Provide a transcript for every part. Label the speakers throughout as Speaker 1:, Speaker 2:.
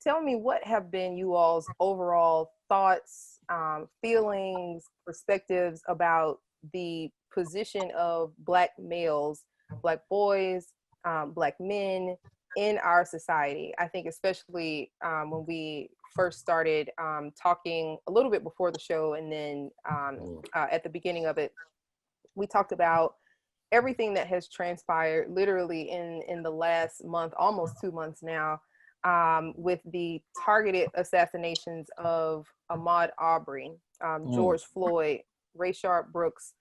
Speaker 1: tell me what have been you all's overall thoughts, feelings, perspectives about the position of Black males, Black boys, Black men in our society. I think especially when we first started talking a little bit before the show, and then at the beginning of it, we talked about everything that has transpired literally in the last month, almost 2 months now, with the targeted assassinations of Ahmaud Arbery, George Floyd, Rayshard Brooks,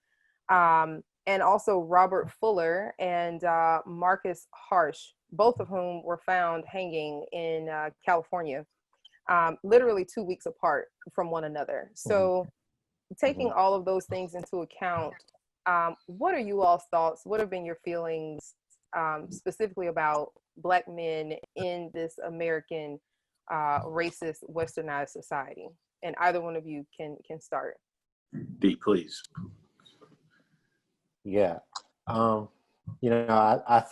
Speaker 1: and also Robert Fuller and Marcus Harsh, both of whom were found hanging in California, literally 2 weeks apart from one another. So taking all of those things into account, what are you all's thoughts? What have been your feelings specifically about Black men in this American racist, westernized society? And either one of you can start.
Speaker 2: D, please.
Speaker 3: Yeah. I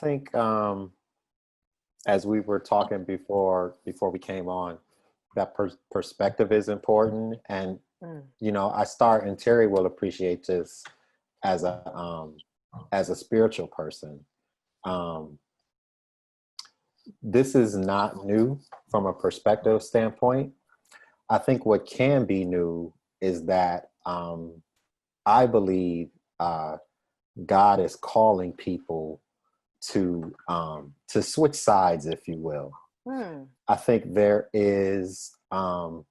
Speaker 3: think as we were talking before we came on, that perspective is important. And, I start, and Terry will appreciate this as a spiritual person. This is not new from a perspective standpoint. I think what can be new is that I believe God is calling people to switch sides, if you will. I think there is, I've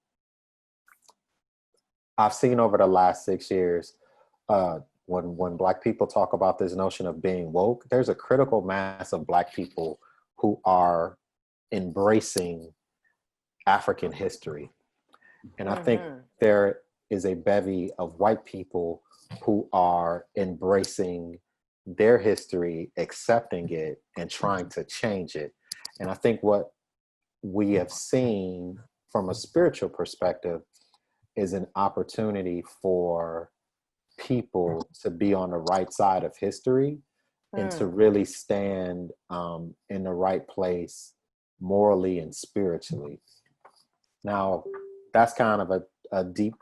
Speaker 3: seen over the last 6 years, when Black people talk about this notion of being woke, there's a critical mass of Black people who are embracing African history. And I think there is a bevy of white people who are embracing their history, accepting it, and trying to change it. And I think what we have seen from a spiritual perspective is an opportunity for people to be on the right side of history and to really stand in the right place morally and spiritually. Now, that's kind of a deep,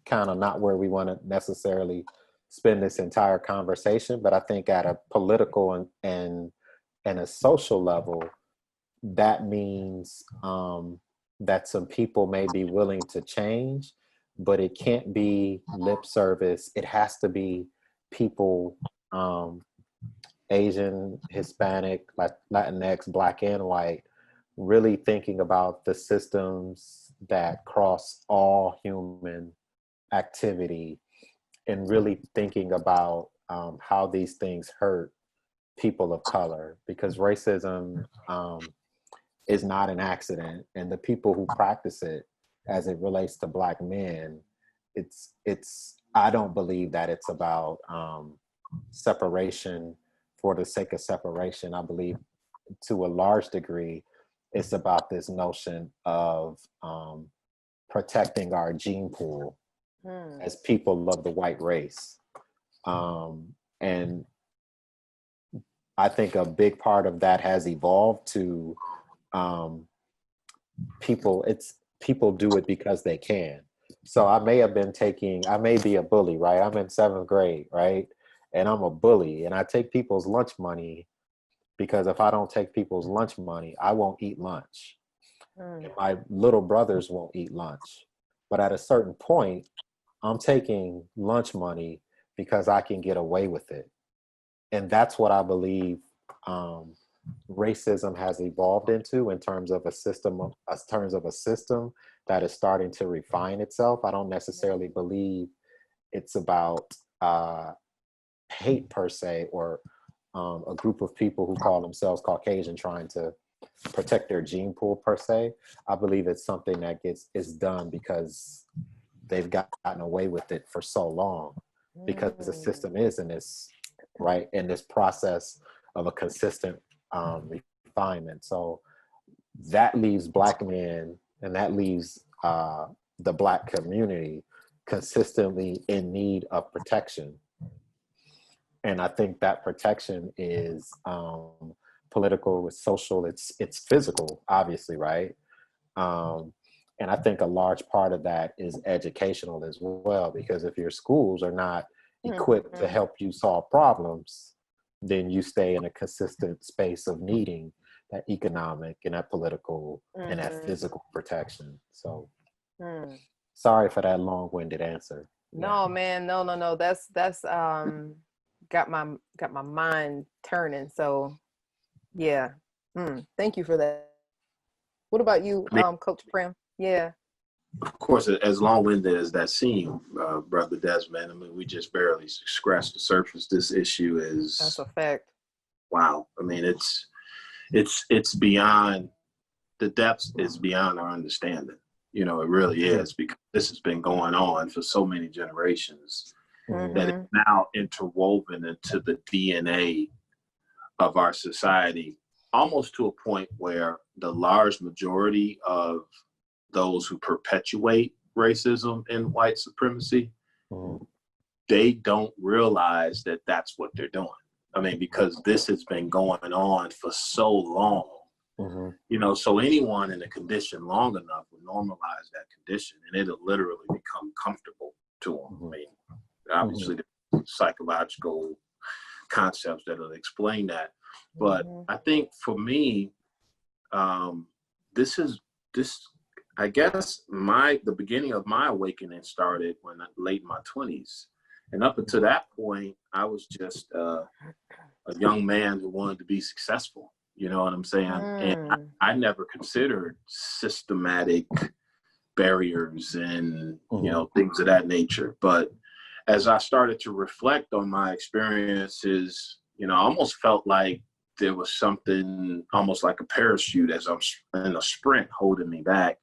Speaker 3: kind of not where we want to necessarily spend this entire conversation, but I think at a political and a social level, that means that some people may be willing to change, but it can't be lip service. It has to be people, Asian, Hispanic, Latinx, Black and white, really thinking about the systems that cross all human activity and really thinking about how these things hurt people of color, because racism is not an accident, and the people who practice it as it relates to Black men, I don't believe that it's about separation for the sake of separation. I believe to a large degree, it's about this notion of protecting our gene pool as people of the white race. And I think a big part of that has evolved to people do it because they can. So I may be a bully, right? I'm in 7th grade, right? And I'm a bully and I take people's lunch money because if I don't take people's lunch money, I won't eat lunch. And my little brothers won't eat lunch. But at a certain point, I'm taking lunch money because I can get away with it. And that's what I believe racism has evolved into in terms of a system that is starting to refine itself. I don't necessarily believe it's about hate per se, or a group of people who call themselves Caucasian trying to protect their gene pool per se. I believe it's something that is done because they've gotten away with it for so long, because the system is in this process of a consistent refinement. So that leaves Black men and that leaves the Black community consistently in need of protection. And I think that protection is political, it's social, it's physical, obviously, right? And I think a large part of that is educational as well, because if your schools are not equipped to help you solve problems, then you stay in a consistent space of needing that economic and that political and that physical protection. So sorry for that long-winded answer.
Speaker 1: No, man, no. That's got my mind turning. So yeah. Thank you for that. What about you, Coach Primm? Yeah.
Speaker 2: Of course, as long-winded as that seemed, Brother Desmond, I mean, we just barely scratched the surface. This issue is,
Speaker 1: That's a fact.
Speaker 2: Wow. I mean, it's beyond, the depths is beyond our understanding. You know, it really is, because this has been going on for so many generations that it's now interwoven into the DNA of our society, almost to a point where the large majority of those who perpetuate racism and white supremacy, they don't realize that that's what they're doing. I mean, because this has been going on for so long, you know, so anyone in a condition long enough will normalize that condition, and it'll literally become comfortable to them. I mean, obviously the psychological concepts that'll explain that. But I think for me, I guess the beginning of my awakening started when late in my 20s. And up until that point, I was just a young man who wanted to be successful. You know what I'm saying? And I never considered systematic barriers and, you know, things of that nature. But as I started to reflect on my experiences, you know, I almost felt like there was something almost like a parachute as I'm in a sprint holding me back.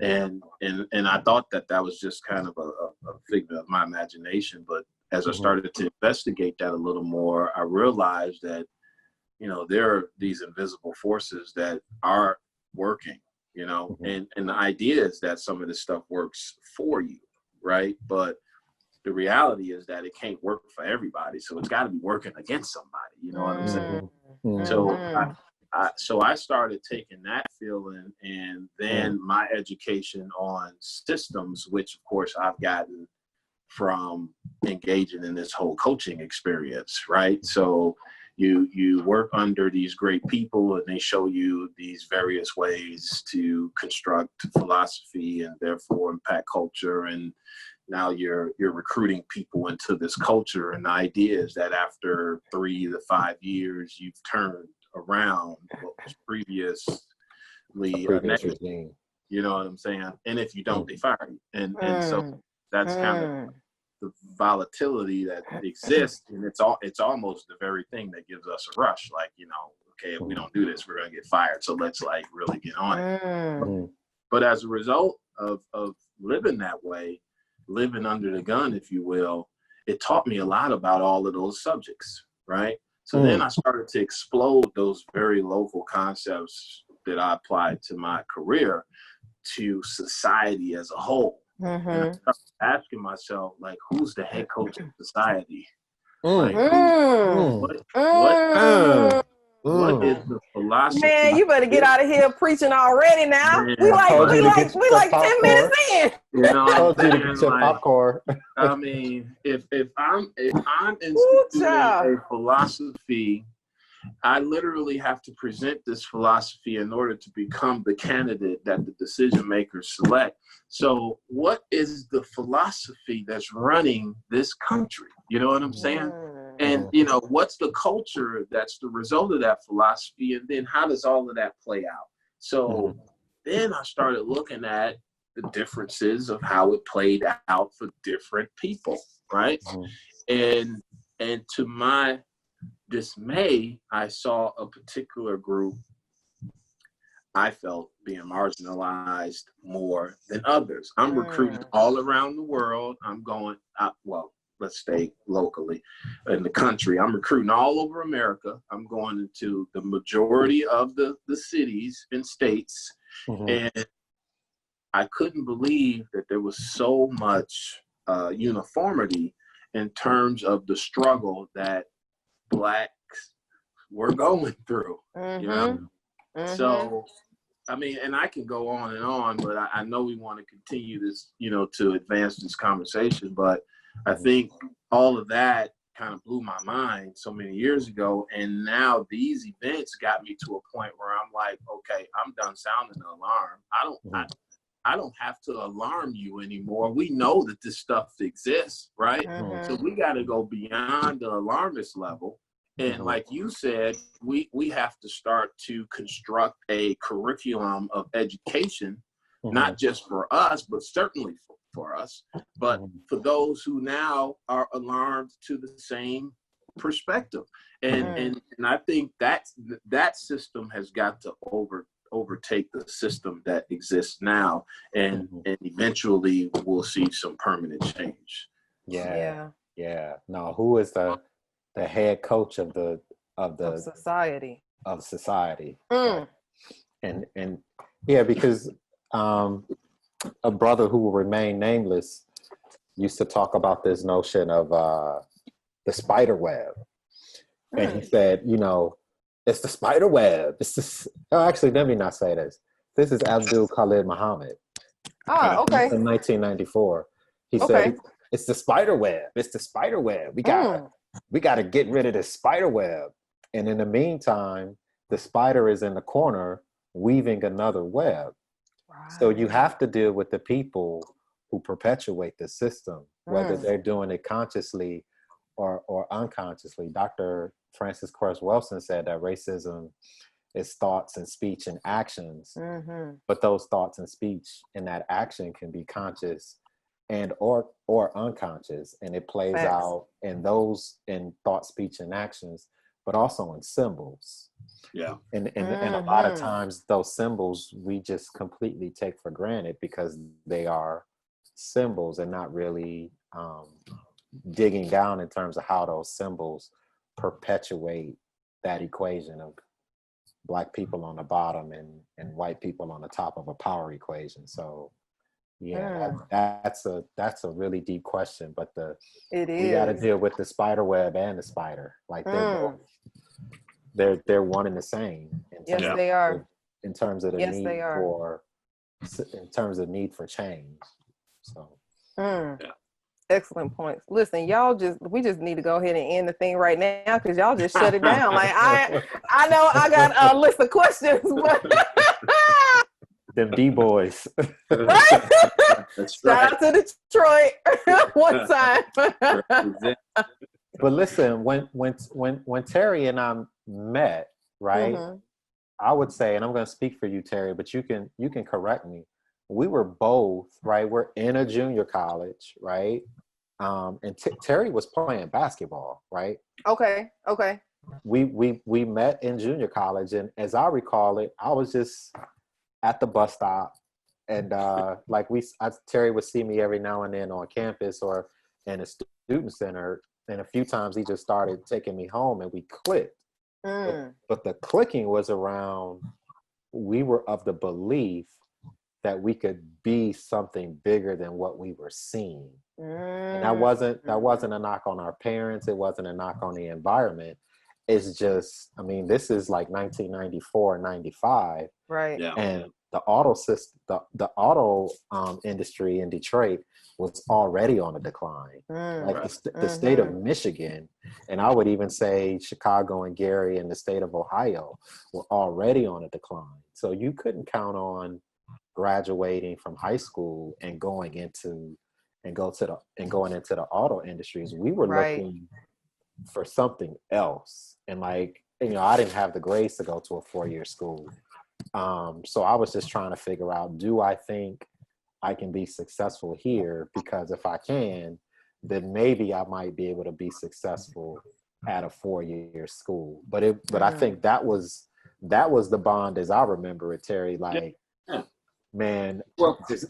Speaker 2: And I thought that was just kind of a figment of my imagination. But as I started to investigate that a little more, I realized that, you know, there are these invisible forces that are working, you know, and the idea is that some of this stuff works for you, right? But the reality is that it can't work for everybody. So it's got to be working against somebody, you know what I'm saying? So I started taking that feeling, and then my education on systems, which of course I've gotten from engaging in this whole coaching experience, right? So you work under these great people, and they show you these various ways to construct philosophy and therefore impact culture. And now you're recruiting people into this culture. And the idea is that after 3 to 5 years, you've turned around what was previously negative, you know what I'm saying? And if you don't, they fire you. And so that's kind of the volatility that exists, and it's almost the very thing that gives us a rush. Like, you know, okay, if we don't do this, we're gonna get fired. So let's like really get on it. But as a result of living that way, living under the gun, if you will, it taught me a lot about all of those subjects, right? So then I started to explode those very local concepts that I applied to my career to society as a whole. And I started asking myself, like, who's the head coach of society? Like, what is the philosophy?
Speaker 1: Man, you better get out of here preaching already now. Man, we like 10 minutes in.
Speaker 2: You know,
Speaker 3: I told you to get your popcorn.
Speaker 2: I mean, if I'm instituting a philosophy, I literally have to present this philosophy in order to become the candidate that the decision makers select. So what is the philosophy that's running this country? You know what I'm saying? And, you know, what's the culture that's the result of that philosophy? And then how does all of that play out? So then I started looking at the differences of how it played out for different people, right? And to my dismay, I saw a particular group I felt being marginalized more than others. I'm recruiting all around the world. I'm going out, well, let's stay locally in the country. I'm recruiting all over America. I'm going into the majority of the cities and states. And I couldn't believe that there was so much uniformity in terms of the struggle that Blacks were going through, you know? So I mean, and I can go on and on, but I know we want to continue this, to advance this conversation. But I think all of that kind of blew my mind so many years ago. And now these events got me to a point where I'm like, okay, I'm done sounding the alarm. I don't have to alarm you anymore. We know that this stuff exists, right?
Speaker 1: Mm-hmm.
Speaker 2: So we got to go beyond the alarmist level. And like you said, we have to start to construct a curriculum of education, not just for us, but certainly for us, but for those who now are alarmed to the same perspective. And I think that system has got to overtake the system that exists now, and eventually we'll see some permanent change.
Speaker 3: Yeah. No, who is the head coach of
Speaker 1: society?
Speaker 3: Right? And yeah, because a brother who will remain nameless used to talk about this notion of the spider web, and he said, it's the spider web. Actually, let me not say this. This is Abdul Khalid Muhammad.
Speaker 1: Okay.
Speaker 3: In 1994, he said, it's the spider web. It's the spider web. We gotta get rid of the spider web. And in the meantime, the spider is in the corner weaving another web. Right. So you have to deal with the people who perpetuate the system, whether they're doing it consciously or unconsciously. Dr. Francis Cress Welsing said that racism is thoughts and speech and actions, but those thoughts and speech and that action can be conscious and or unconscious, and it plays out in thought, speech, and actions, but also in symbols.
Speaker 2: Yeah.
Speaker 3: And a lot of times those symbols we just completely take for granted because they are symbols and not really digging down in terms of how those symbols perpetuate that equation of Black people on the bottom and white people on the top of a power equation. So that's a really deep question, but we got to deal with the spider web and the spider. Like they're one and the same.
Speaker 1: Yes, they are.
Speaker 3: In terms of the
Speaker 1: yes,
Speaker 3: need
Speaker 1: they are.
Speaker 3: in terms of need for change. So
Speaker 1: excellent points. Listen, we just need to go ahead and end the thing right now because y'all just shut it down. Like I know I got a list of questions, but
Speaker 3: them D-boys.
Speaker 1: Right? Shout out to Detroit one time.
Speaker 3: But listen, when Terry and I met, right? I would say, and I'm going to speak for you, Terry, but you can correct me. We were both, right? We're in a junior college, right? And Terry was playing basketball, right?
Speaker 1: Okay.
Speaker 3: We met in junior college, and as I recall it, I was just at the bus stop, and Terry would see me every now and then on campus or in a student center, and a few times he just started taking me home, and we clicked. But the clicking was around, we were of the belief that we could be something bigger than what we were seeing. And that wasn't a knock on our parents. It wasn't a knock on the environment. It's just, I mean, this is like 1994, 95.
Speaker 1: Right.
Speaker 2: Yeah.
Speaker 3: And the auto industry in Detroit was already on a decline. Like the state of Michigan, and I would even say Chicago and Gary and the state of Ohio were already on a decline. So you couldn't count on graduating from high school and going into the auto industries. We were looking for something else. And I didn't have the grades to go to a 4-year school. So I was just trying to figure out, do I think I can be successful here? Because if I can, then maybe I might be able to be successful at a 4-year school. But I think that was the bond as I remember it, Terry. Man,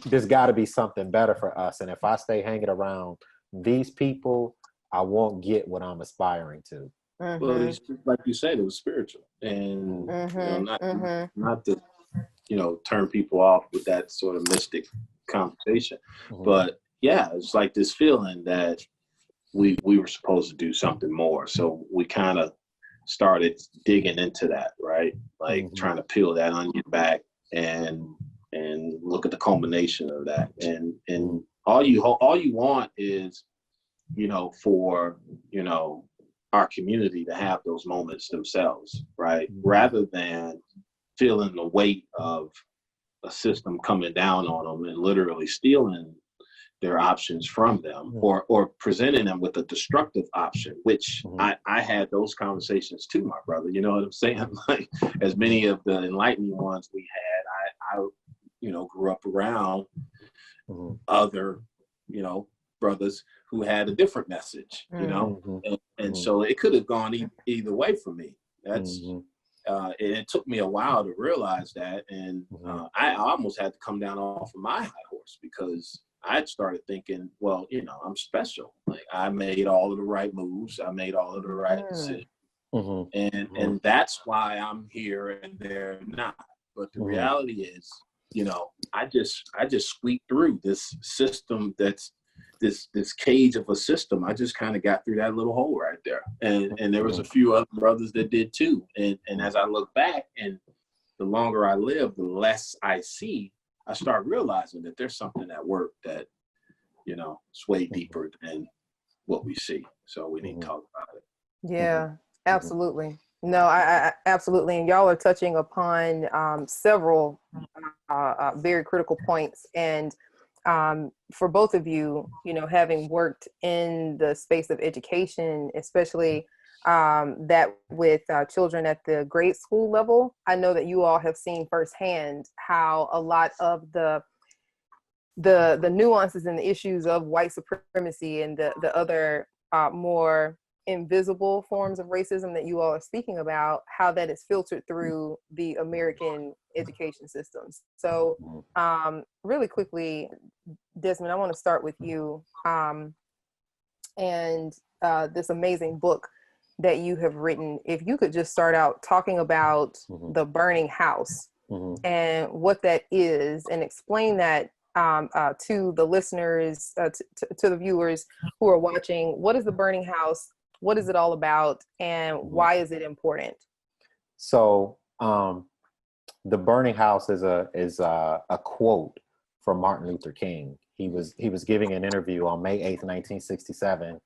Speaker 3: there's got to be something better for us. And if I stay hanging around these people, I won't get what I'm aspiring to.
Speaker 2: Well, it's like you said, it was spiritual, and not to turn people off with that sort of mystic conversation, but yeah, it's like this feeling that we were supposed to do something more. So we kind of started digging into that, right? Like trying to peel that onion back and look at the culmination of that. And all you want is, for, our community to have those moments themselves, right? Rather than feeling the weight of a system coming down on them and literally stealing their options from them, or presenting them with a destructive option, which I had those conversations too, my brother. You know what I'm saying? Like, as many of the enlightening ones we had, I grew up around other, brothers who had a different message, and so it could have gone either way for me. That's it took me a while to realize that, and I almost had to come down off of my high horse, because I'd started thinking, well, I'm special. Like, I made all of the right moves, I made all of the right decisions, and that's why I'm here and they're not. But the reality is, I just squeaked through this system that's this cage of a system. I just kind of got through that little hole right there. And there was a few other brothers that did too. And as I look back, and the longer I live, the less I see, I start realizing that there's something at work that, is way deeper than what we see. So we need to talk about it.
Speaker 1: Yeah, absolutely. No, I absolutely. And y'all are touching upon several very critical points. And for both of you, having worked in the space of education, especially that with children at the grade school level, I know that you all have seen firsthand how a lot of the nuances and the issues of white supremacy and the other more invisible forms of racism that you all are speaking about, how that is filtered through the American education systems. So really quickly, Desmond, I want to start with you and this amazing book that you have written. If you could just start out talking about the burning house and what that is, and explain that to the listeners, to the viewers who are watching. What is the burning house? What is it all about, and why is it important?
Speaker 3: So the burning house is a quote from Martin Luther King. He was giving an interview on May 8th, 1967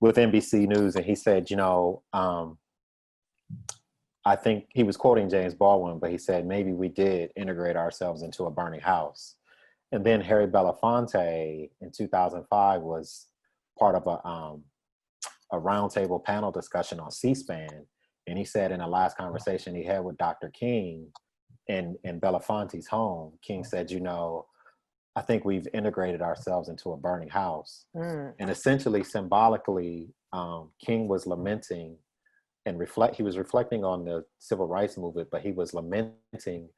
Speaker 3: with NBC News, and he said, I think he was quoting James Baldwin, but he said, maybe we did integrate ourselves into a burning house. And then Harry Belafonte in 2005 was part of a roundtable panel discussion on C-SPAN. And he said in the last conversation he had with Dr. King in Belafonte's home, King said, I think we've integrated ourselves into a burning house. And essentially, symbolically, King was lamenting and he was reflecting on the civil rights movement, but he was lamenting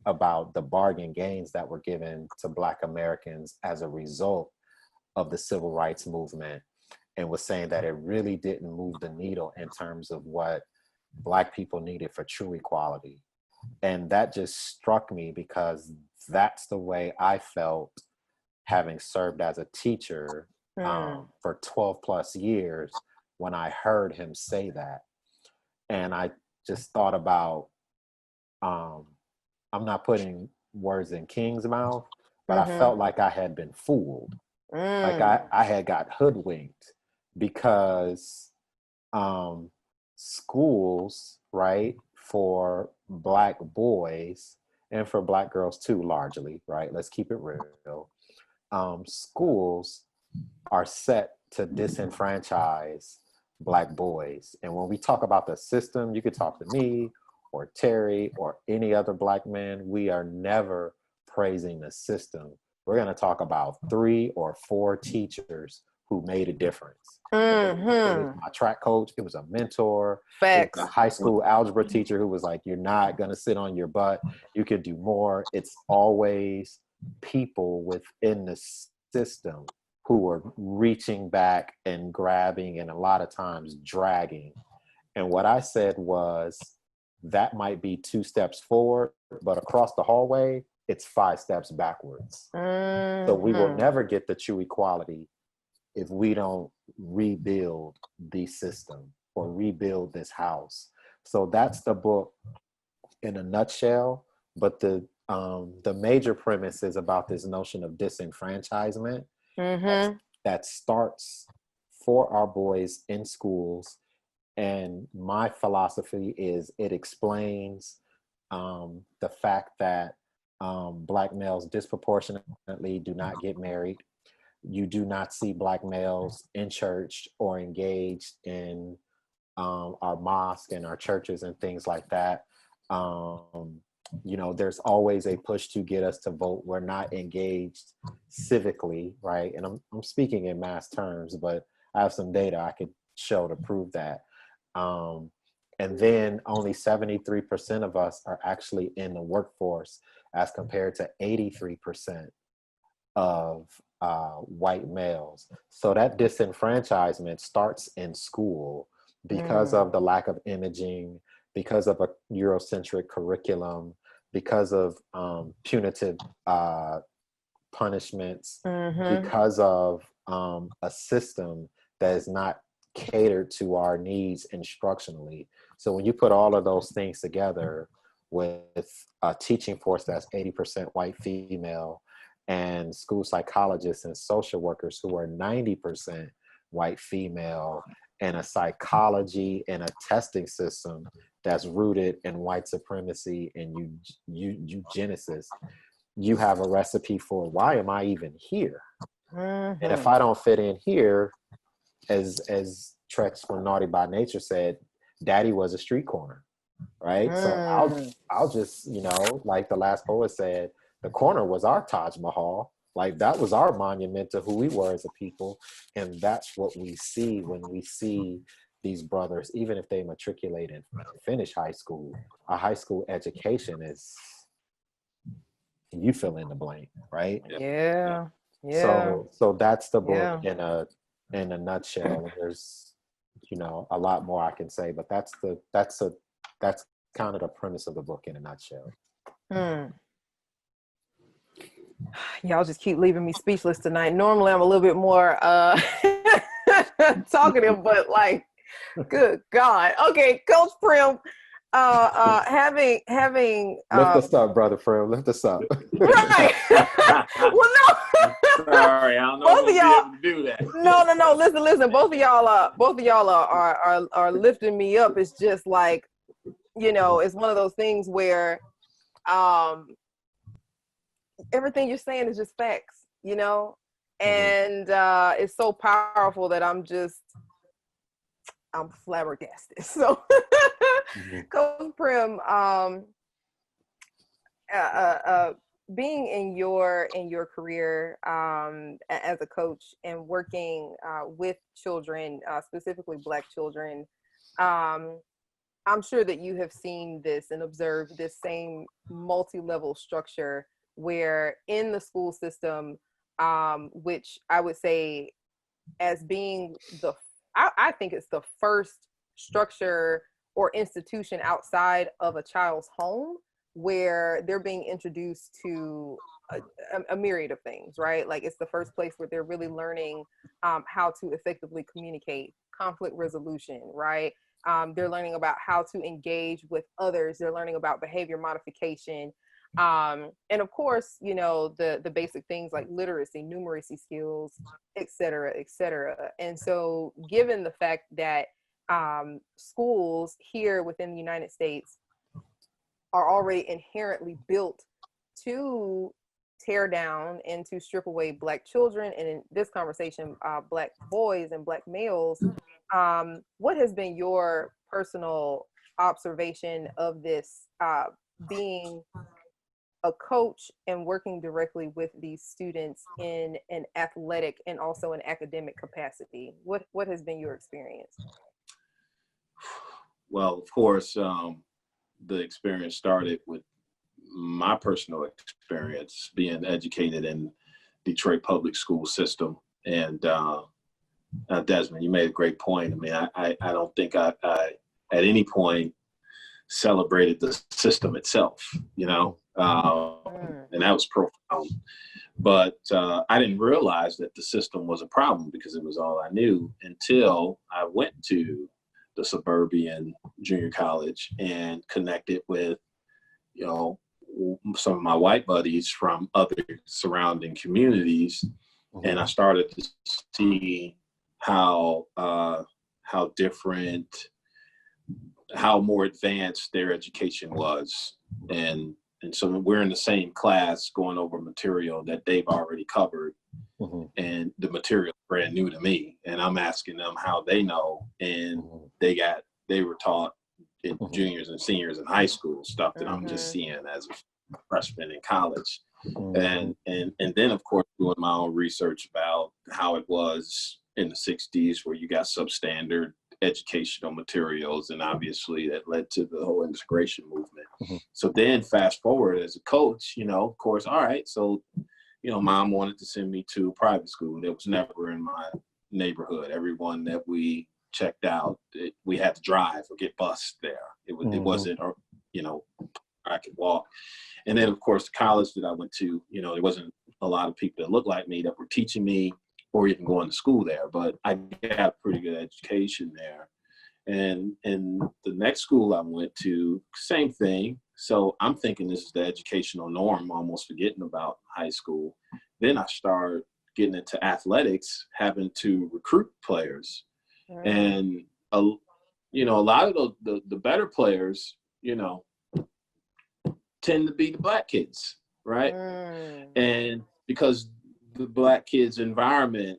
Speaker 3: about the bargain gains that were given to Black Americans as a result of the civil rights movement, and was saying that it really didn't move the needle in terms of what Black people needed for true equality. And that just struck me, because that's the way I felt having served as a teacher for 12 plus years when I heard him say that. And I just thought about, I'm not putting words in King's mouth, but I felt like I had been fooled. Like I had got hoodwinked, because schools, right, for Black boys and for Black girls too, largely, right? Let's keep it real. Schools are set to disenfranchise Black boys. And when we talk about the system, you could talk to me or Terry or any other Black man, we are never praising the system. We're going to talk about 3 or 4 teachers who made a difference. It was my track coach. It was a mentor.
Speaker 1: Facts.
Speaker 3: It was a high school algebra teacher who was like, you're not going to sit on your butt. You could do more. It's always people within the system who are reaching back and grabbing, and a lot of times dragging. And what I said was, that might be 2 steps forward, but across the hallway, it's 5 steps backwards. So we will never get the true equality if we don't rebuild the system or rebuild this house. So that's the book in a nutshell. But the major premise is about this notion of disenfranchisement that starts for our boys in schools. And my philosophy is it explains the fact that Black males disproportionately do not get married. You do not see Black males in church or engaged in our mosque and our churches and things like that. You know, there's always a push to get us to vote. We're not engaged civically, right? And I'm speaking in mass terms, but I have some data I could show to prove that. And then only 73% of us are actually in the workforce as compared to 83% of white males. So that disenfranchisement starts in school because of the lack of imaging, because of a Eurocentric curriculum, because of punitive punishments, because of a system that is not catered to our needs instructionally. So when you put all of those things together with a teaching force that's 80% white female, and school psychologists and social workers who are 90% white female, and a psychology and a testing system that's rooted in white supremacy and eugenesis, you have a recipe for why am I even here? And if I don't fit in here, as Trex from Naughty by Nature said, daddy was a street corner, right? So I'll just, you know, like the last poet said, the corner was our Taj Mahal. Like that was our monument to who we were as a people. And that's what we see when we see these brothers, even if they matriculate and finish high school. A high school education is, you fill in the blank, right?
Speaker 1: Yeah.
Speaker 3: So that's the book in a nutshell. There's, you know, a lot more I can say, but that's kind of the premise of the book in a nutshell.
Speaker 1: Y'all just keep leaving me speechless tonight. Normally I'm a little bit more talkative, but like, good God. Okay, Coach Primm, having
Speaker 3: lift us up, brother Primm. Lift us up.
Speaker 1: Right. Well, no.
Speaker 2: Sorry, I don't know if we'll be able to do that.
Speaker 1: No. Listen. Both of y'all are lifting me up. It's just like, you know, it's one of those things where everything you're saying is just facts, you know, and it's so powerful that I'm flabbergasted. So, Coach Primm, being in your career as a coach and working with children, specifically Black children, I'm sure that you have seen this and observed this same multi-level structure where in the school system, which I would say as being I think it's the first structure or institution outside of a child's home where they're being introduced to a myriad of things, right? Like it's the first place where they're really learning how to effectively communicate, conflict resolution, right? They're learning about how to engage with others. They're learning about behavior modification. And of course, you know, the basic things like literacy, numeracy skills, et cetera, et cetera. And so given the fact that schools here within the United States are already inherently built to tear down and to strip away Black children, and in this conversation, Black boys and Black males, what has been your personal observation of this, being a coach and working directly with these students in an athletic and also an academic capacity? What has been your experience?
Speaker 2: Well, of course, the experience started with my personal experience being educated in Detroit public school system. And Desmond, you made a great point. I mean, I don't think I at any point celebrated the system itself, you know, and that was profound. But I didn't realize that the system was a problem because it was all I knew until I went to the suburban junior college and connected with, you know, some of my white buddies from other surrounding communities, and I started to see how different, how more advanced their education was, and so we're in the same class going over material that they've already covered, and the material is brand new to me, and I'm asking them how they know, and they were taught in juniors and seniors in high school stuff that I'm just seeing as a freshman in college. And then of course doing my own research about how it was in the 60s, where you got substandard educational materials, and obviously that led to the whole integration movement. So then fast forward as a coach, you know, of course, all right, so, you know, mom wanted to send me to private school that was never in my neighborhood. Everyone that we checked out, we had to drive or get bused there. It wasn't, or, you know, I could walk. And then of course the college that I went to, you know, there wasn't a lot of people that looked like me that were teaching me or even going to school there, but I got a pretty good education there. And the next school I went to, same thing. So I'm thinking this is the educational norm, almost forgetting about high school. Then I start getting into athletics, having to recruit players. And, you know, a lot of the better players, you know, tend to be the black kids, right? And because the black kids' environment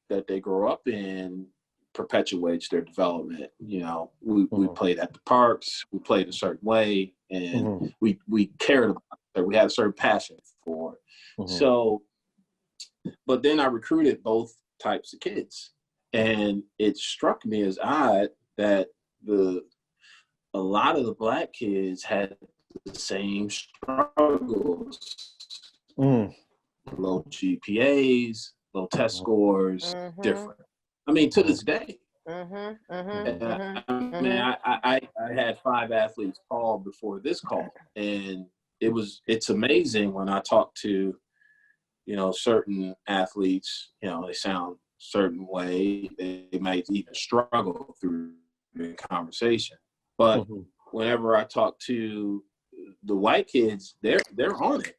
Speaker 2: that they grow up in perpetuates their development. You know, we played at the parks, we played a certain way, and we cared about it. We had a certain passion for it. So, but then I recruited both types of kids, and it struck me as odd that a lot of the black kids had the same struggles. Low GPAs, low test scores, different. I mean, to this day. I mean, I had 5 athletes call before this call, and it's amazing when I talk to, you know, certain athletes, you know, they sound a certain way, they might even struggle through the conversation. But whenever I talk to the white kids, they're on it.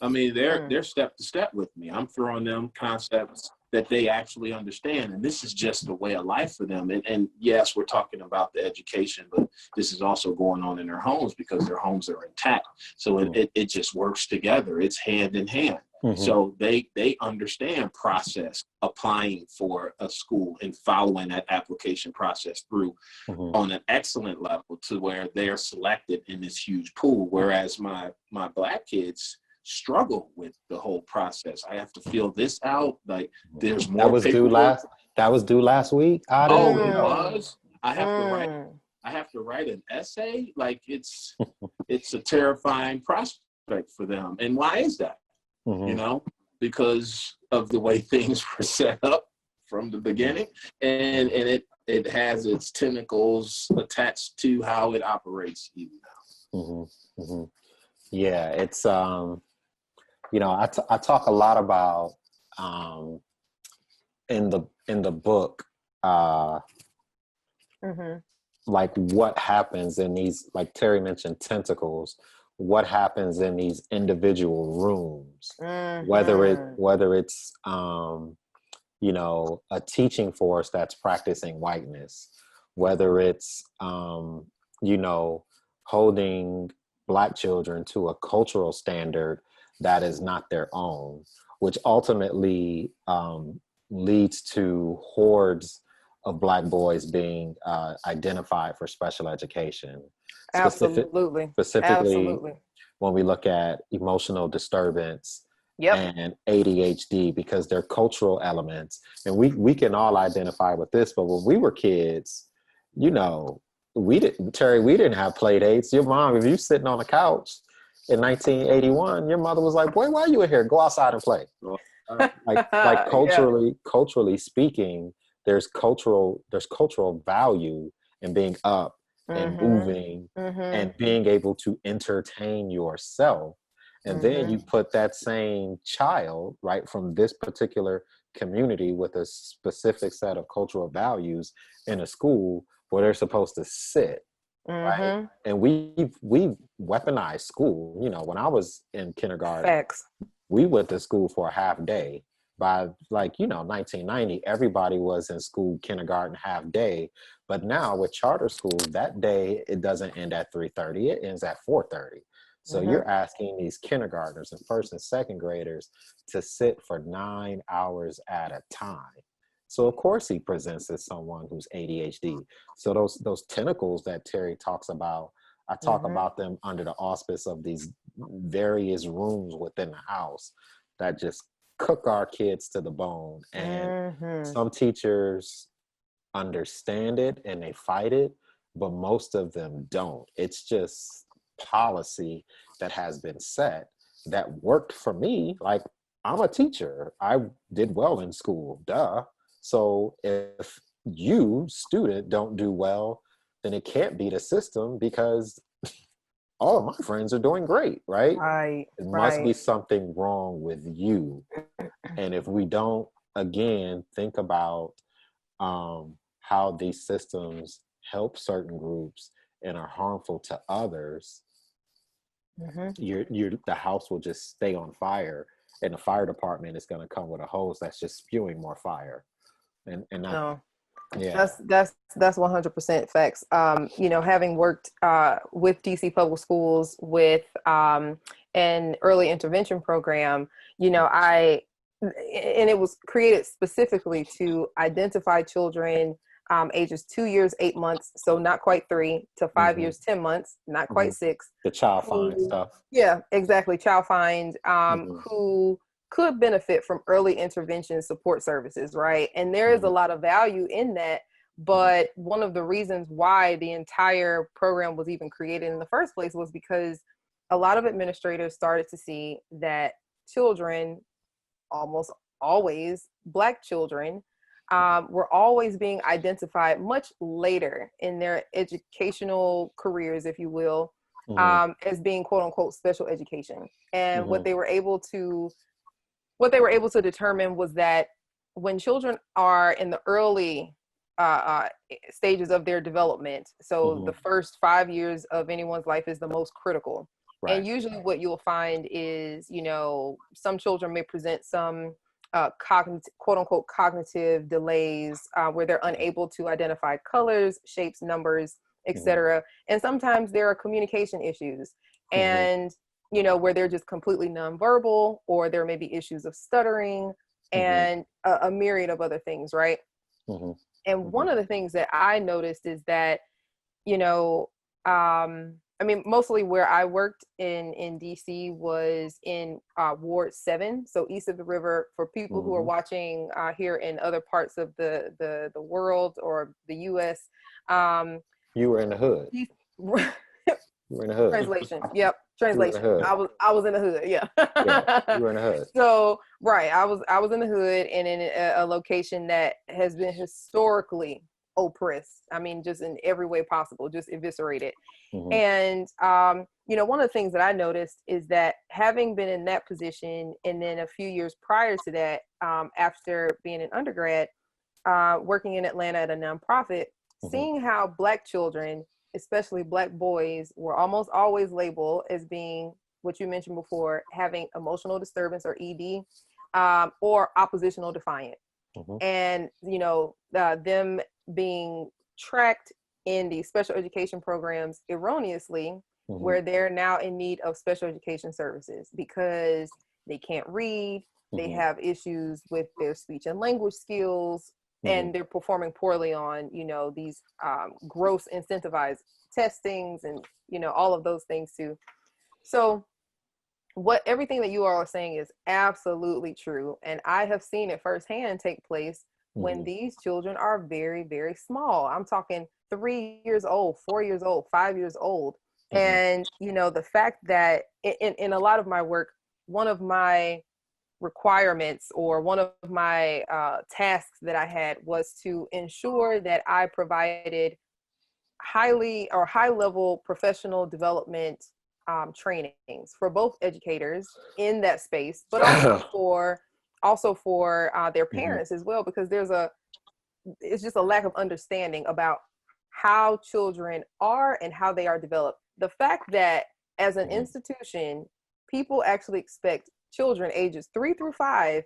Speaker 2: I mean, they're step to step with me. I'm throwing them concepts that they actually understand, and this is just the way of life for them. And yes, we're talking about the education, but this is also going on in their homes because their homes are intact. So it just works together. It's hand in hand. So they understand process, applying for a school and following that application process through on an excellent level to where they're selected in this huge pool. Whereas my black kids struggle with the whole process. I have to fill this out. Like there's more.
Speaker 3: That was due last week.
Speaker 2: It was. I have to write an essay. Like it's a terrifying prospect for them. And why is that? You know, because of the way things were set up from the beginning, and it has its tentacles attached to how it operates even now.
Speaker 3: Yeah, it's you know, I talk a lot about in the book like what happens in these, like Terry mentioned, tentacles. What happens in these individual rooms, whether it's you know, a teaching force that's practicing whiteness, whether it's you know, holding Black children to a cultural standard that is not their own, which ultimately leads to hordes of Black boys being identified for special education. Specifically, when we look at emotional disturbance and ADHD, because they're cultural elements. And we can all identify with this, but when we were kids, you know, we didn't have play dates. Your mom, if you sitting on the couch in 1981, your mother was like, boy, why are you in here? Go outside and play. Like culturally speaking, there's cultural value in being up and moving and being able to entertain yourself. And then you put that same child, right, from this particular community with a specific set of cultural values in a school where they're supposed to sit right?
Speaker 1: Mm-hmm.
Speaker 3: And we've weaponized school. You know, when I was in kindergarten,
Speaker 1: Facts.
Speaker 3: we went to school for a half day. By 1990, everybody was in school kindergarten half day. But now with charter schools, that day it doesn't end at 3:30; it ends at 4:30. So
Speaker 1: Mm-hmm.
Speaker 3: you're asking these kindergartners and first and second graders to sit for 9 hours at a time. So of course he presents as someone who's ADHD. So those tentacles that Terry talks about, I talk
Speaker 1: Mm-hmm.
Speaker 3: about them under the auspice of these various rooms within the house that just cook our kids to the bone. And
Speaker 1: Mm-hmm.
Speaker 3: some teachers understand it and they fight it, but most of them don't. It's just policy that has been set that worked for me. Like, I'm a teacher, I did well in school, duh. So if you, student, don't do well, then it can't be the system, because all of my friends are doing great, right?
Speaker 1: Right.
Speaker 3: It must be
Speaker 1: Right.
Speaker 3: something wrong with you. And if we don't, again, think about how these systems help certain groups and are harmful to others,
Speaker 1: Mm-hmm.
Speaker 3: the house will just stay on fire, and the fire department is going to come with a hose that's just spewing more fire. And that,
Speaker 1: No.
Speaker 3: yeah.
Speaker 1: That's 100% facts. You know, having worked with DC Public Schools with an early intervention program, you know, and it was created specifically to identify children ages 2 years, 8 months, so not quite 3, to 5
Speaker 3: Mm-hmm.
Speaker 1: years, 10 months, not
Speaker 3: Mm-hmm.
Speaker 1: quite 6.
Speaker 3: The child find
Speaker 1: Who,
Speaker 3: stuff.
Speaker 1: yeah, exactly. Child find,
Speaker 3: Mm-hmm.
Speaker 1: who could benefit from early intervention support services, right? And there is a lot of value in that. But one of the reasons why the entire program was even created in the first place was because a lot of administrators started to see that children, almost always Black children, were always being identified much later in their educational careers, if you will,
Speaker 3: Mm-hmm.
Speaker 1: as being quote unquote special education. And
Speaker 3: Mm-hmm.
Speaker 1: what they were able to determine was that when children are in the early stages of their development, so
Speaker 3: Mm-hmm.
Speaker 1: the first 5 years of anyone's life is the most critical.
Speaker 3: Right.
Speaker 1: And usually what you'll find is, you know, some children may present some quote unquote cognitive delays, where they're unable to identify colors, shapes, numbers, etc. And sometimes there are communication issues,
Speaker 3: Mm-hmm.
Speaker 1: and you know, where they're just completely nonverbal, or there may be issues of stuttering,
Speaker 3: Mm-hmm.
Speaker 1: and a myriad of other things, right?
Speaker 3: Mm-hmm.
Speaker 1: And one of the things that I noticed is that, you know, I mean, mostly where I worked in DC was in Ward 7, so east of the river. For people who are
Speaker 3: Mm-hmm.
Speaker 1: watching here in other parts of the world or the U.S.,
Speaker 3: You were in the hood. You were in the hood.
Speaker 1: translation. Yep,
Speaker 3: You were in the
Speaker 1: translation.
Speaker 3: hood.
Speaker 1: I was in the hood. Yeah.
Speaker 3: Yeah, you were in the hood.
Speaker 1: So right, I was in the hood, and in a location that has been historically oppressed. I mean, just in every way possible, just eviscerated.
Speaker 3: Mm-hmm.
Speaker 1: And you know, one of the things that I noticed is that having been in that position, and then a few years prior to that, after being an undergrad, working in Atlanta at a nonprofit, seeing how Black children, especially Black boys, were almost always labeled as being what you mentioned before, having emotional disturbance, or ED, or oppositional defiant.
Speaker 3: Mm-hmm.
Speaker 1: And, you know, them being tracked in these special education programs erroneously, where they're now in need of special education services because they can't read, they have issues with their speech and language skills, and they're performing poorly on, you know, these gross incentivized testings, and, you know, all of those things too. So everything that you all are saying is absolutely true. And I have seen it firsthand take place when these children are very, very small. I'm talking 3 years old, 4 years old, 5 years old. And, you know, the fact that in a lot of my work, one of my requirements, or one of my tasks that I had, was to ensure that I provided high level professional development trainings for both educators in that space, but also for their parents as well, because it's just a lack of understanding about how children are and how they are developed. The fact that as an institution, people actually expect children ages 3 through 5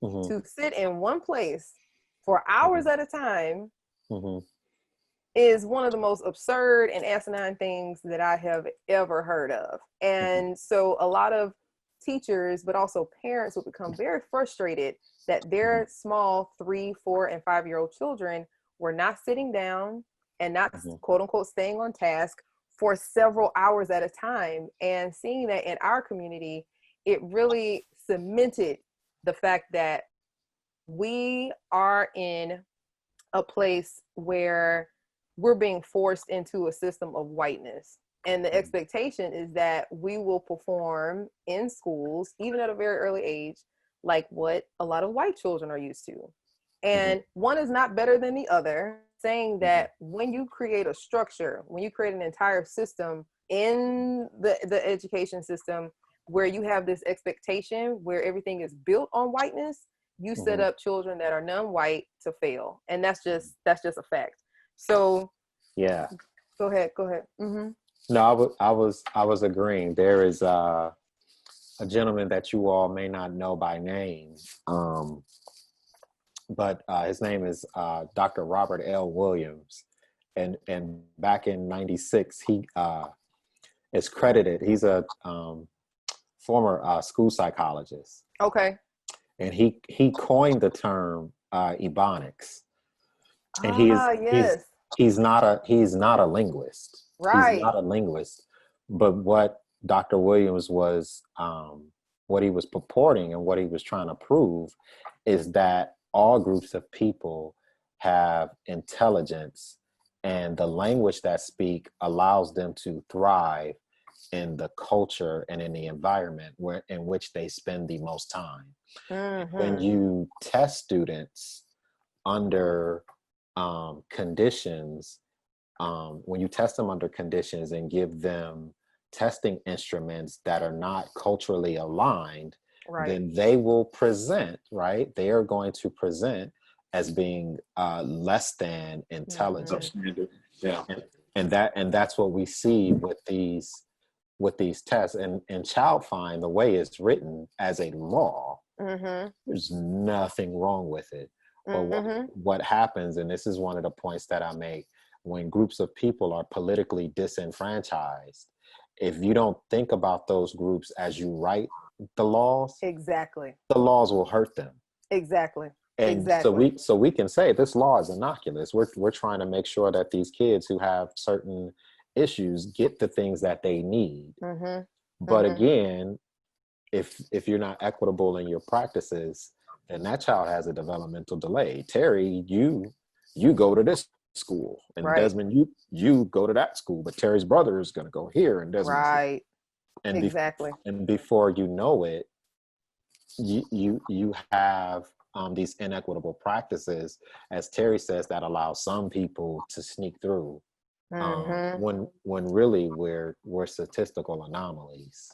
Speaker 1: to sit in one place for hours at a time is one of the most absurd and asinine things that I have ever heard of. And so a lot of teachers, but also parents, will become very frustrated that their small 3, 4, and 5-year-old children were not sitting down and not quote unquote staying on task for several hours at a time. And seeing that in our community, it really cemented the fact that we are in a place where we're being forced into a system of whiteness. And the expectation is that we will perform in schools, even at a very early age, like what a lot of white children are used to. And one is not better than the other, saying that when you create a structure, when you create an entire system in the education system where you have this expectation where everything is built on whiteness, you set up children that are non-white to fail. And that's just a fact. So
Speaker 3: yeah,
Speaker 1: go ahead.
Speaker 3: no, I was agreeing. There is a gentleman that you all may not know by name, but his name is Dr. Robert L. Williams, and back in '96 he is credited. He's a former school psychologist.
Speaker 1: Okay.
Speaker 3: And he coined the term ebonics, and
Speaker 1: yes.
Speaker 3: he's not a linguist.
Speaker 1: Right.
Speaker 3: He's not a linguist, but what Dr. Williams was what he was purporting and what he was trying to prove is that all groups of people have intelligence, and the language that speak allows them to thrive in the culture and in the environment in which they spend the most time. When you test students under conditions, when you test them under conditions and give them testing instruments that are not culturally aligned, then they will present, right? They are going to present as being less than intelligent.
Speaker 2: Yeah.
Speaker 3: And that's what we see with these tests. And Child Find, the way it's written as a law, there's nothing wrong with it. But what happens, and this is one of the points that I make, when groups of people are politically disenfranchised, if you don't think about those groups as you write the laws,
Speaker 1: exactly,
Speaker 3: the laws will hurt them.
Speaker 1: Exactly.
Speaker 3: And so we can say this law is innocuous. We're trying to make sure that these kids who have certain issues get the things that they need. But again, if you're not equitable in your practices, then that child has a developmental delay. Terry, you go to this school, and Desmond, you go to that school, but Terry's brother is going to go here, and Desmond, and
Speaker 1: exactly.
Speaker 3: And before you know it, you have these inequitable practices, as Terry says, that allow some people to sneak through. When really we're statistical anomalies.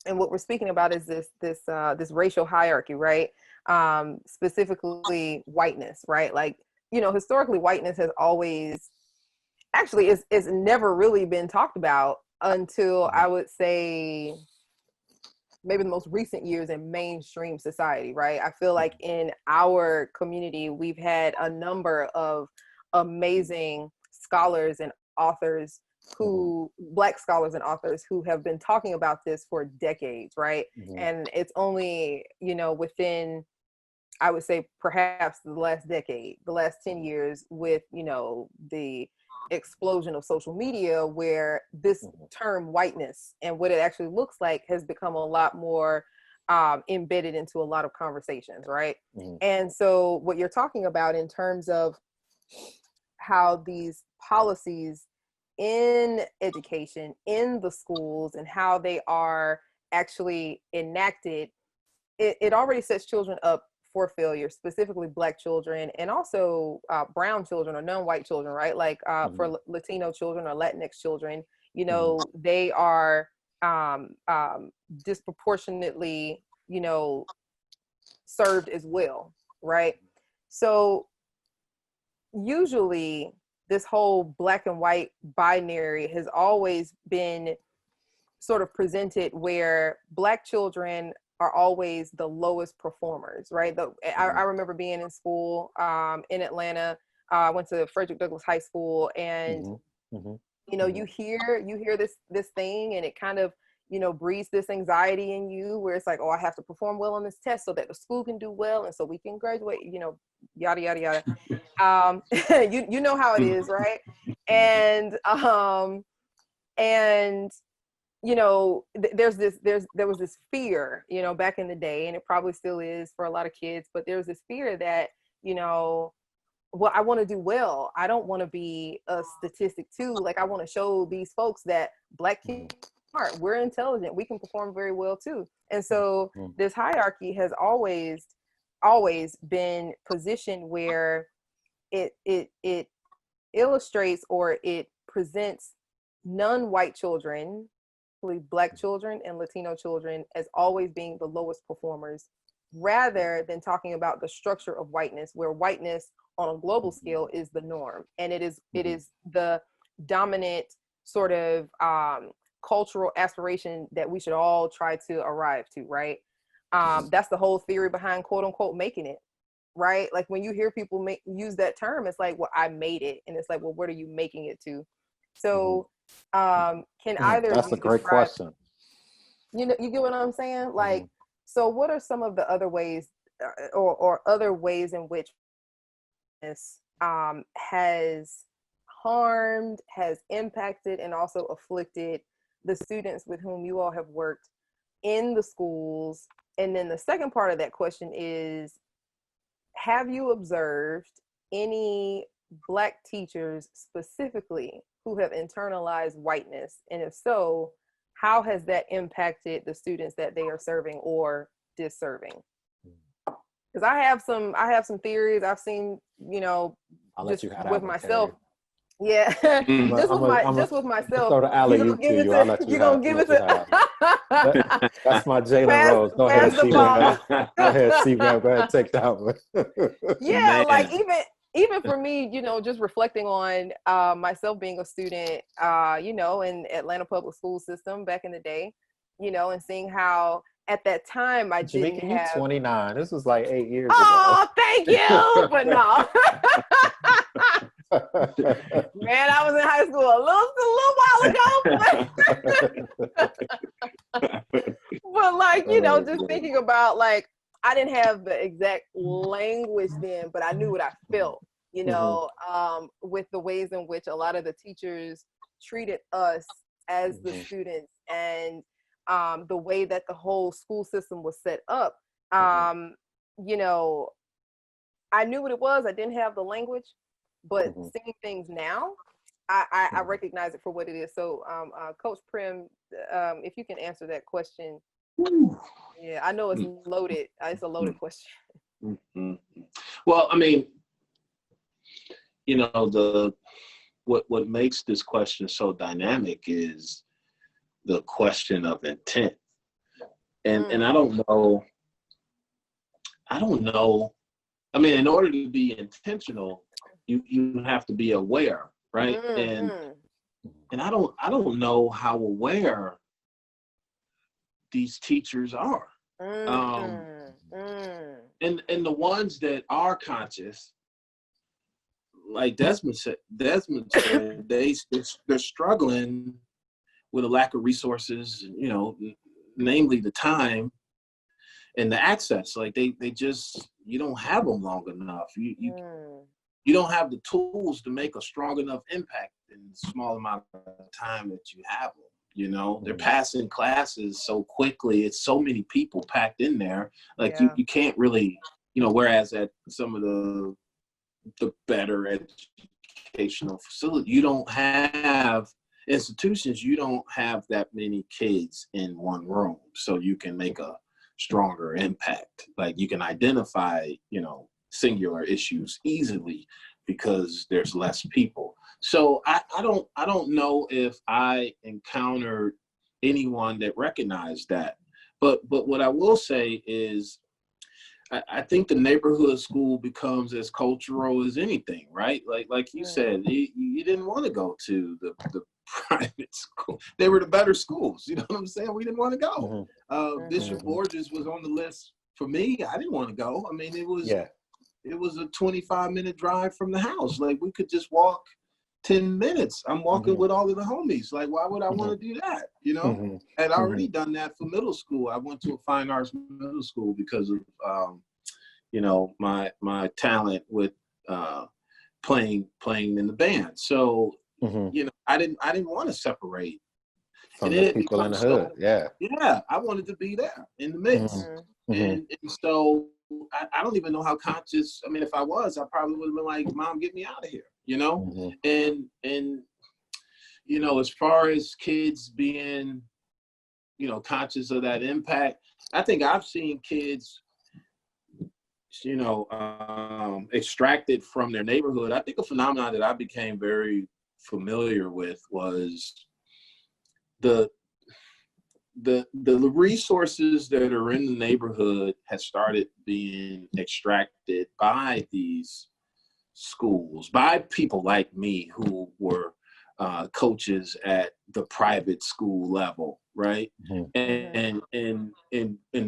Speaker 1: And what we're speaking about is this racial hierarchy, right? Specifically whiteness, right? Like, historically whiteness has always, actually is never really been talked about until I would say maybe the most recent years in mainstream society, right? I feel like in our community, we've had a number of amazing scholars and authors Black scholars and authors who have been talking about this for decades, right? And it's only, within, I would say, perhaps the last decade, the last 10 years with, the explosion of social media, where this term whiteness and what it actually looks like has become a lot more embedded into a lot of conversations, right? And so what you're talking about in terms of how these policies in education, in the schools, and how they are actually enacted, it already sets children up for failure, specifically Black children, and also brown children or non-white children, right? Like for Latino children or Latinx children, they are disproportionately, served as well, right? So usually this whole black and white binary has always been sort of presented where Black children are always the lowest performers, right? I remember being in school in Atlanta. I went to Frederick Douglass High School, and you know, you hear this thing, and it kind of, you know, breeds this anxiety in you where it's like, oh, I have to perform well on this test so that the school can do well and so we can graduate, you know, yada yada yada. You know how it is, right? And you know, there was this fear, you know, back in the day, and it probably still is for a lot of kids, but there's this fear that, you know, well, I want to do well. I don't want to be a statistic too. Like, I want to show these folks that Black kids are smart. We're intelligent. We can perform very well too. And so this hierarchy has always been positioned where it illustrates, or it presents non-white children, Black children and Latino children, as always being the lowest performers, rather than talking about the structure of whiteness, where whiteness on a global scale is the norm, and it is the dominant sort of cultural aspiration that we should all try to arrive to, right? That's the whole theory behind quote unquote making it, right? Like, when you hear people use that term, it's like, well, I made it, and it's like, well, what are you making it to? So can either
Speaker 3: that's
Speaker 1: of you
Speaker 3: a great
Speaker 1: describe,
Speaker 3: question.
Speaker 1: you know, you get what I'm saying? Like, so what are some of the other ways, or other ways in which this has harmed, has impacted, and also afflicted the students with whom you all have worked in the schools? And then the second part of that question is, have you observed any Black teachers specifically who have internalized whiteness? And if so, how has that impacted the students that they are serving or disserving? Because I have some theories. I've seen, you know, just with myself. Yeah, just with myself.
Speaker 3: Throw the alley-oop to you. I'll let you have it. That's my Jalen Rose. Go ahead, C-Web. Go ahead, C-Web. Go ahead, take that one.
Speaker 1: Yeah, man. Like, even for me, you know, just reflecting on myself being a student, you know, in Atlanta public school system back in the day, you know, and seeing how at that time I didn't have.
Speaker 3: You're 29. This was like 8 years ago.
Speaker 1: Oh, thank you, but no. Man, I was in high school a little while ago. But like, you know, just thinking about, like, I didn't have the exact language then, but I knew what I felt, you know, with the ways in which a lot of the teachers treated us as the students, and the way that the whole school system was set up. You know, I knew what it was. I didn't have the language, but seeing things now, I recognize it for what it is. So, Coach Primm, if you can answer that question. Yeah, I know it's loaded. It's a loaded question.
Speaker 2: Well, I mean, you know, what makes this question so dynamic is the question of intent. And I don't know. I mean, in order to be intentional, you have to be aware, right? And I don't know how aware these teachers are. And the ones that are conscious, like Desmond said, they're struggling with a lack of resources, you know, namely the time and the access. Like they just, you don't have them long enough. You don't have the tools to make a strong enough impact in the small amount of time that you have them. You know, they're passing classes so quickly. It's so many people packed in there. Like you can't really, you know, whereas at some of the better educational facilities, you don't have institutions, you don't have that many kids in one room. So you can make a stronger impact. Like you can identify, you know, singular issues easily because there's less people. So I don't know if I encountered anyone that recognized that. But what I will say is I think the neighborhood school becomes as cultural as anything, right? Like you said, you didn't want to go to the private school. They were the better schools. You know what I'm saying? We didn't want to go. Bishop Borges was on the list for me. I didn't want to go. I mean, it was a 25-minute drive from the house. Like, we could just walk 10 minutes. I'm walking with all of the homies. Like, why would I want to do that? You know, I'd already done that for middle school. I went to a fine arts middle school because of, you know, my talent with playing in the band. So, you know, I didn't want to separate
Speaker 3: from the people in the hood.
Speaker 2: Yeah, I wanted to be there in the mix. And so I don't even know how conscious. I mean, if I was, I probably would have been like, Mom, get me out of here, you know? And, you know, as far as kids being, you know, conscious of that impact, I think I've seen kids, you know, extracted from their neighborhood. I think a phenomenon that I became very familiar with was the resources that are in the neighborhood has started being extracted by these schools, by people like me who were coaches at the private school level, right? And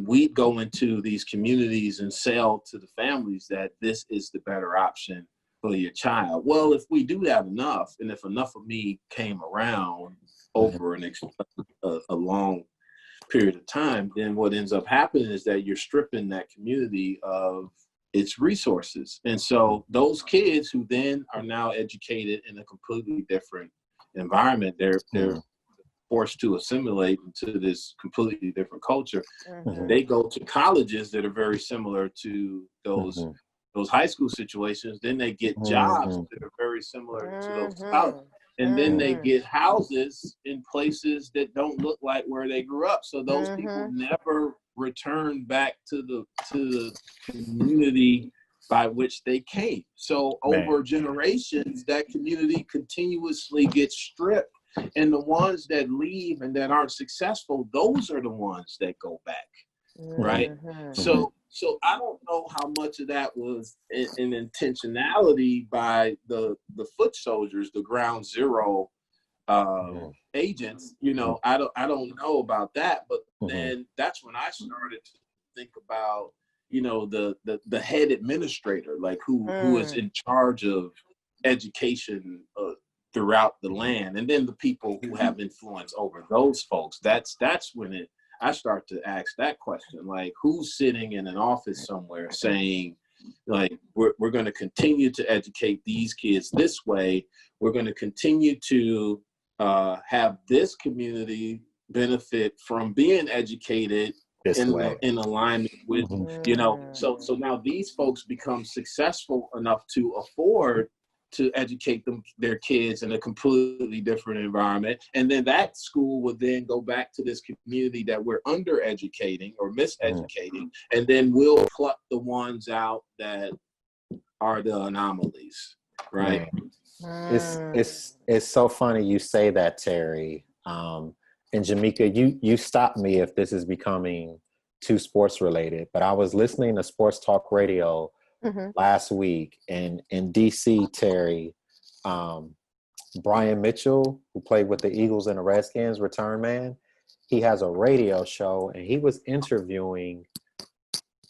Speaker 2: we'd go into these communities and sell to the families that this is the better option for your child. Well, if we do that enough, and if enough of me came around over a long period of time, then what ends up happening is that you're stripping that community of its resources. And so those kids who then are now educated in a completely different environment, they're forced to assimilate into this completely different culture. They go to colleges that are very similar to those high school situations. Then they get jobs that are very similar to those colleges. And then they get houses in places that don't look like where they grew up. So those people never return back to the community by which they came. So over generations, that community continuously gets stripped. And the ones that leave and that aren't successful, those are the ones that go back, right? So I don't know how much of that was an intentionality by the foot soldiers, the ground zero agents. You know, I don't know about that, but then that's when I started to think about, you know, the head administrator, like who is in charge of education throughout the land, and then the people who have influence over those folks. That's when I start to ask that question, like, who's sitting in an office somewhere saying, like, we're going to continue to educate these kids this way. We're going to continue to have this community benefit from being educated in alignment with, you know, so now these folks become successful enough to afford to educate their kids in a completely different environment. And then that school would then go back to this community that we're undereducating or miseducating, and then we'll pluck the ones out that are the anomalies, right?
Speaker 3: It's so funny you say that, Terry. And Jamaica, you stop me if this is becoming too sports related, but I was listening to Sports Talk Radio last week, and in DC, Terry, Brian Mitchell, who played with the Eagles and the Redskins, return man, he has a radio show, and he was interviewing,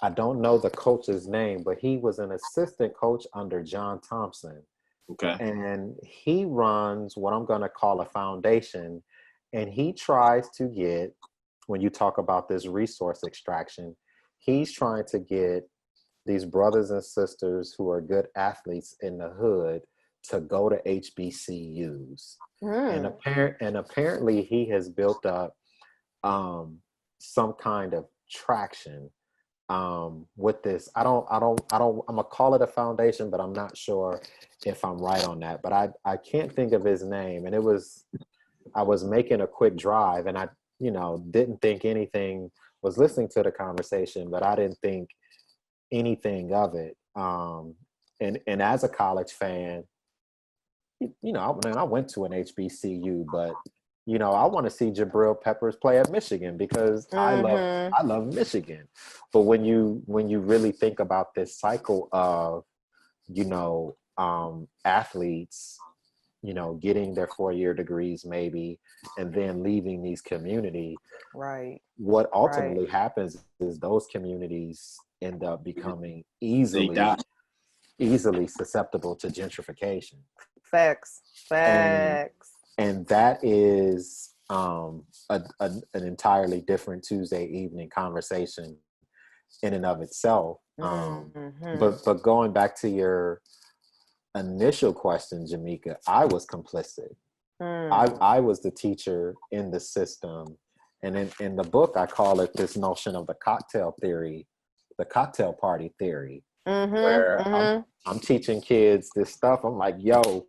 Speaker 3: I don't know the coach's name, but he was an assistant coach under John Thompson.
Speaker 2: Okay.
Speaker 3: And he runs what I'm going to call a foundation, and he tries to get, when you talk about this resource extraction, he's trying to get these brothers and sisters who are good athletes in the hood to go to HBCUs. And apparently he has built up some kind of traction with this. I'm gonna call it a foundation, but I'm not sure if I'm right on that. But I can't think of his name. And I was making a quick drive, and I, didn't think anything, was listening to the conversation, but I didn't think anything of it. And as a college fan, I went to an HBCU, but you know, I want to see Jabril Peppers play at Michigan because
Speaker 1: Mm-hmm.
Speaker 3: I love Michigan. But when you really think about this cycle of, you know, athletes, you know, getting their 4-year degrees maybe, and then leaving these community,
Speaker 1: Right.
Speaker 3: what
Speaker 1: Right.
Speaker 3: ultimately happens is those communities end up becoming
Speaker 2: They die.
Speaker 3: easily susceptible to gentrification.
Speaker 1: Facts.
Speaker 3: And
Speaker 1: Facts.
Speaker 3: that is an entirely different Tuesday evening conversation in and of itself.
Speaker 1: Mm-hmm.
Speaker 3: But going back to your initial question, Jamaica, I was complicit. I was the teacher in the system. And in the book, I call it this notion of the cocktail theory, the cocktail party theory, where I'm teaching kids this stuff. I'm like, yo,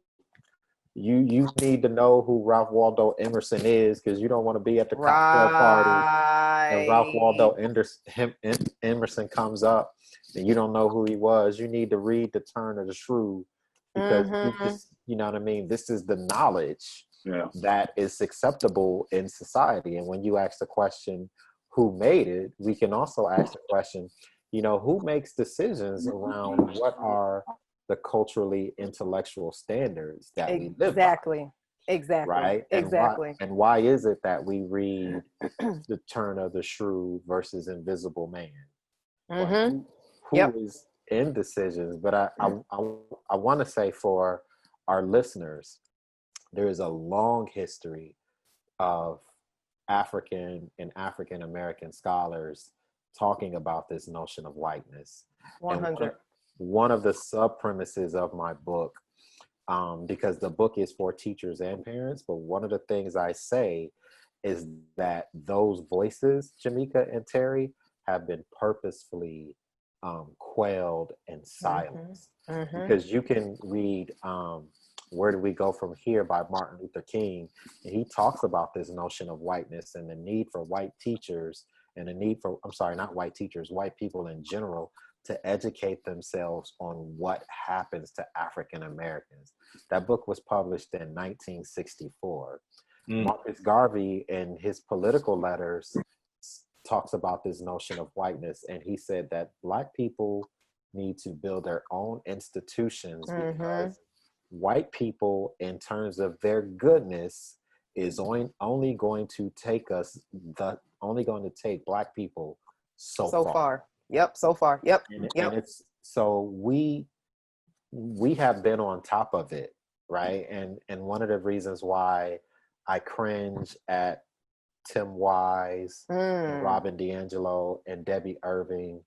Speaker 3: you need to know who Ralph Waldo Emerson is, because you don't want to be at the cocktail party and Ralph Waldo Emerson comes up and you don't know who he was. You need to read The Turn of the Shrew, because you know what I mean? This is the knowledge that is acceptable in society. And when you ask the question, who made it, we can also ask the question, you know, who makes decisions around what are the culturally intellectual standards that we live by?
Speaker 1: Exactly.
Speaker 3: Right?
Speaker 1: Exactly.
Speaker 3: And why is it that we read The Turn of the Shrew versus Invisible Man? Like, who is in decisions? But I want to say for our listeners, there is a long history of African and African American scholars talking about this notion of whiteness.
Speaker 1: 100.
Speaker 3: And one of the sub premises of my book, because the book is for teachers and parents, but one of the things I say is that those voices, Jamaica and Terry, have been purposefully quelled and silenced. Because you can read Where Do We Go From Here by Martin Luther King, and he talks about this notion of whiteness and the need for white teachers and the need for, I'm sorry, not white teachers, white people in general, to educate themselves on what happens to African Americans. That book was published in 1964. Marcus Garvey, in his political letters, talks about this notion of whiteness, and he said that Black people need to build their own institutions because white people, in terms of their goodness, is only going to take Black people so far.
Speaker 1: Yep, so far. Yep.
Speaker 3: And it's so we have been on top of it, right? And one of the reasons why I cringe at Tim Wise, and Robin DiAngelo, and Debbie Irving,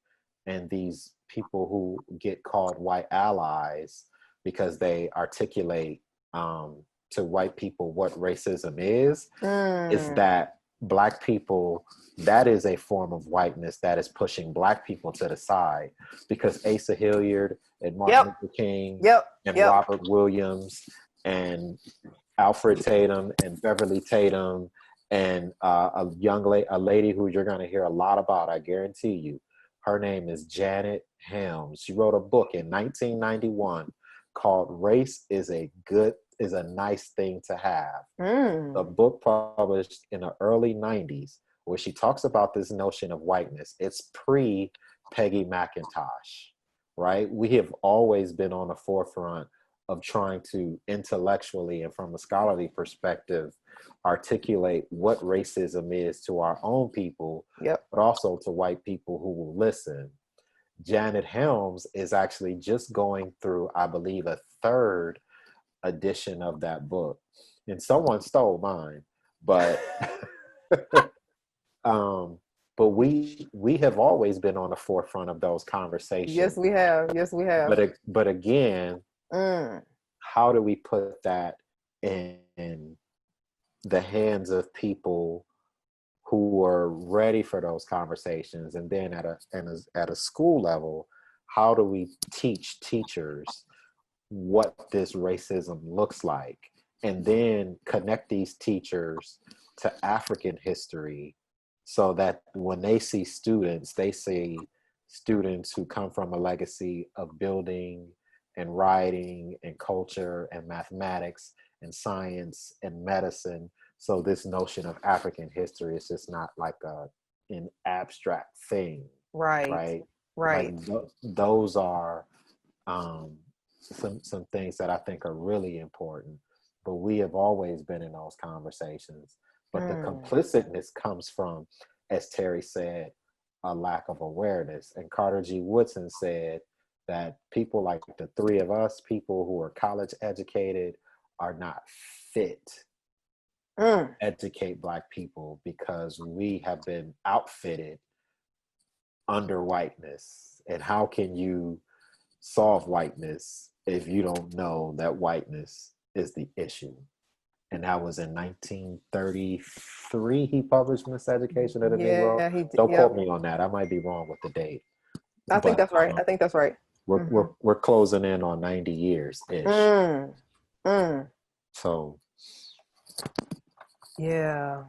Speaker 3: and these people who get called white allies because they articulate to white people what racism is that Black people, that is a form of whiteness that is pushing Black people to the side, because Asa Hilliard and Martin Luther King and Robert Williams and Alfred Tatum and Beverly Tatum and a lady who you're going to hear a lot about, I guarantee you. Her name is Janet Helms. She wrote a book in 1991 called Race is a Nice Thing to Have. A book published in the early 90s where she talks about this notion of whiteness. It's pre-Peggy McIntosh, right? We have always been on the forefront of trying to intellectually and from a scholarly perspective articulate what racism is to our own people, but also to white people who will listen. Janet Helms is actually just going through, I believe, a third edition of that book. And someone stole mine, but but we have always been on the forefront of those conversations.
Speaker 1: Yes, we have.
Speaker 3: But again, how do we put that in the hands of people who are ready for those conversations? And then at a school level, how do we teach teachers what this racism looks like, and then connect these teachers to African history, so that when they see students who come from a legacy of building and writing and culture and mathematics and science and medicine, So this notion of African history is just not like an abstract thing,
Speaker 1: Right.
Speaker 3: Like those are some things that I think are really important. But we have always been in those conversations. But the complicitness comes from, as Terry said, a lack of awareness. And Carter G. Woodson said that people like the three of us, people who are college educated, are not fit to educate Black people because we have been outfitted under whiteness. And how can you solve whiteness if you don't know that whiteness is the issue? And that was in 1933 he published Miseducation of the Negro. Don't quote me on that. I might be wrong with the date.
Speaker 1: I think that's right. I think that's right.
Speaker 3: We're closing in on 90 years ish. So
Speaker 1: yeah.